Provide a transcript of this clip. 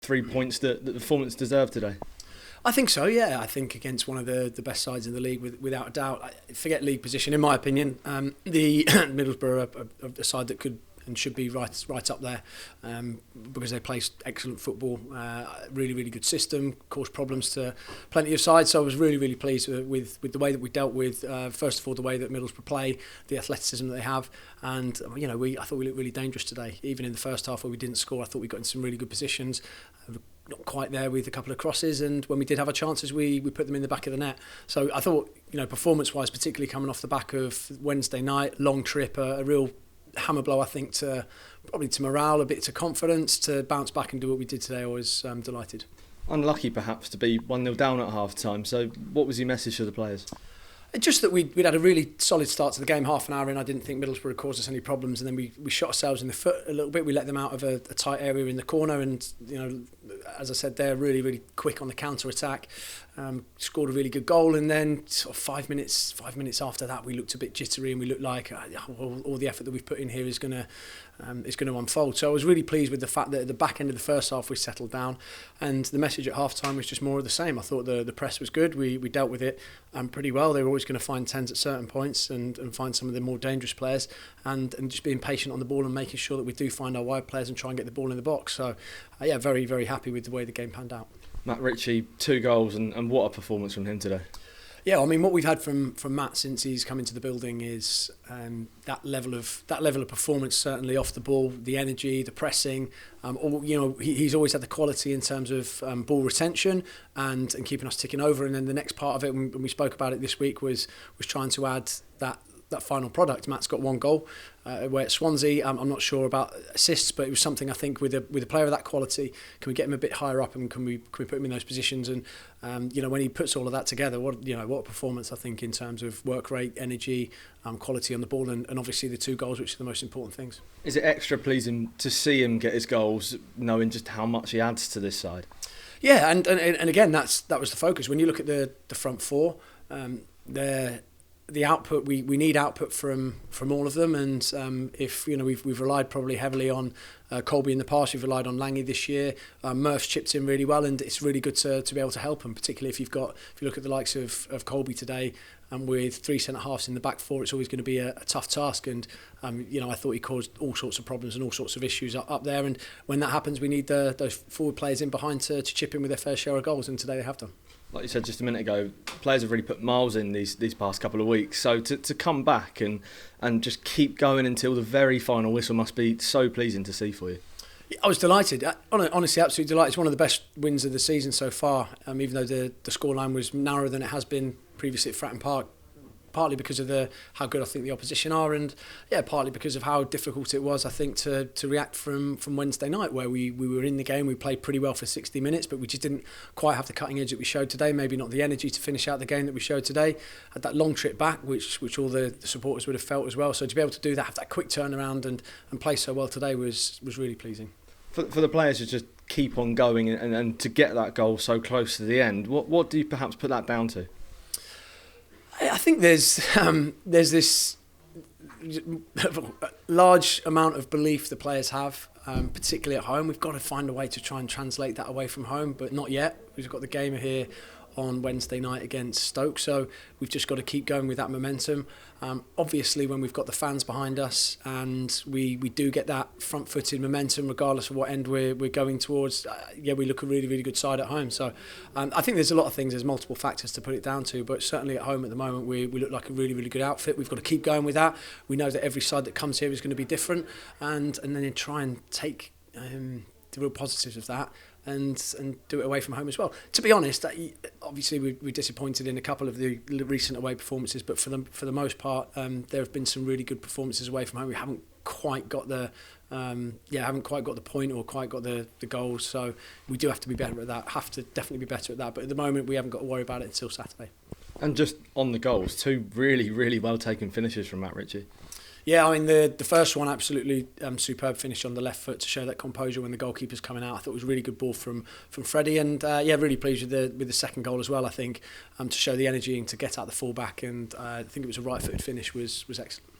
3 points that the performance deserved today? I think so, yeah. I think against one of the best sides in the league, without a doubt. Forget league position, in my opinion. The Middlesbrough are a side that could and should be right up there, because they play excellent football, really good system, caused problems to plenty of sides. So I was really pleased with the way that we dealt with, first of all, the way that Middlesbrough play, the athleticism that they have, and I thought we looked really dangerous today. Even in the first half where we didn't score, I thought we got in some really good positions. Not quite there with a couple of crosses, and when we did have our chances, we put them in the back of the net. So I thought, performance-wise, particularly coming off the back of Wednesday night, long trip, a real hammer blow, I think, probably to morale, a bit to confidence, to bounce back and do what we did today. I was delighted. Unlucky, perhaps, to be 1-0 down at half-time. So what was your message to the players? Just that we'd had a really solid start to the game, half an hour in. I didn't think Middlesbrough caused us any problems, and then we shot ourselves in the foot a little bit. We let them out of a tight area in the corner, and as I said, they're really quick on the counter attack. Scored a really good goal, and then sort of 5 minutes after that, we looked a bit jittery, and we looked like all the effort that we've put in here is going to unfold. So I was really pleased with the fact that at the back end of the first half we settled down, and the message at half time was just more of the same. I thought the press was good. We dealt with it pretty well. They were always going to find tens at certain points and find some of the more dangerous players, and just being patient on the ball and making sure that we do find our wide players and try and get the ball in the box. So very happy with the way the game panned out. Matt Ritchie, 2 goals, and what a performance from him today. Yeah, I mean, what we've had from Matt since he's come into the building is that level of performance, certainly off the ball, the energy, the pressing. He's always had the quality in terms of ball retention and keeping us ticking over. And then the next part of it, when we spoke about it this week, was trying to add that final product. Matt's got 1 goal away at Swansea. I'm not sure about assists, but it was something, I think, with a player of that quality, can we get him a bit higher up, and can we put him in those positions? And when he puts all of that together, what a performance, I think, in terms of work rate, energy, quality on the ball, and obviously the 2 goals, which are the most important things. Is it extra pleasing to see him get his goals, knowing just how much he adds to this side? Yeah, and again, that was the focus. When you look at the front four, the output, we need output from all of them, and if we've relied probably heavily on Colby in the past, we've relied on Lange this year. Murph's chipped in really well, and it's really good to be able to help him, particularly if you look at the likes of Colby today, and with 3 centre halves in the back four, it's always going to be a tough task. And I thought he caused all sorts of problems and all sorts of issues up there, and when that happens, we need those forward players in behind to chip in with their fair share of goals, and today they have done. Like you said just a minute ago, players have really put miles in these past couple of weeks. So to come back and just keep going until the very final whistle must be so pleasing to see for you. I was delighted. Honestly, absolutely delighted. It's one of the best wins of the season so far, even though the scoreline was narrower than it has been previously at Fratton Park. Partly because of how good I think the opposition are, and partly because of how difficult it was, I think, to react from Wednesday night, where we were in the game, we played pretty well for 60 minutes, but we just didn't quite have the cutting edge that we showed today, maybe not the energy to finish out the game that we showed today. Had that long trip back, which all the supporters would have felt as well, so to be able to do that, have that quick turnaround and play so well today was really pleasing. For the players to just keep on going and to get that goal so close to the end, what do you perhaps put that down to? I think there's this large amount of belief the players have, particularly at home. We've got to find a way to try and translate that away from home, but not yet. We've got the game here on Wednesday night against Stoke, so we've just got to keep going with that momentum. Obviously, when we've got the fans behind us and we do get that front-footed momentum, regardless of what end we're going towards, we look a really good side at home. So I think there's a lot of things, there's multiple factors to put it down to, but certainly at home at the moment we look like a really good outfit. We've got to keep going with that. We know that every side that comes here is going to be different, and then try and take the real positives of that and do it away from home as well. To be honest, obviously we're disappointed in a couple of the recent away performances, but for the most part, there have been some really good performances away from home. We haven't quite got the point or quite got the goals, so we do have to be better at that. Have to definitely be better at that. But at the moment, we haven't got to worry about it until Saturday. And just on the goals, 2 really well taken finishes from Matt Ritchie. Yeah, I mean, the first one, absolutely superb finish on the left foot to show that composure when the goalkeeper's coming out. I thought it was a really good ball from Freddie, and really pleased with the second goal as well, I think, to show the energy and to get out the full back, and I think it was a right-footed finish was excellent.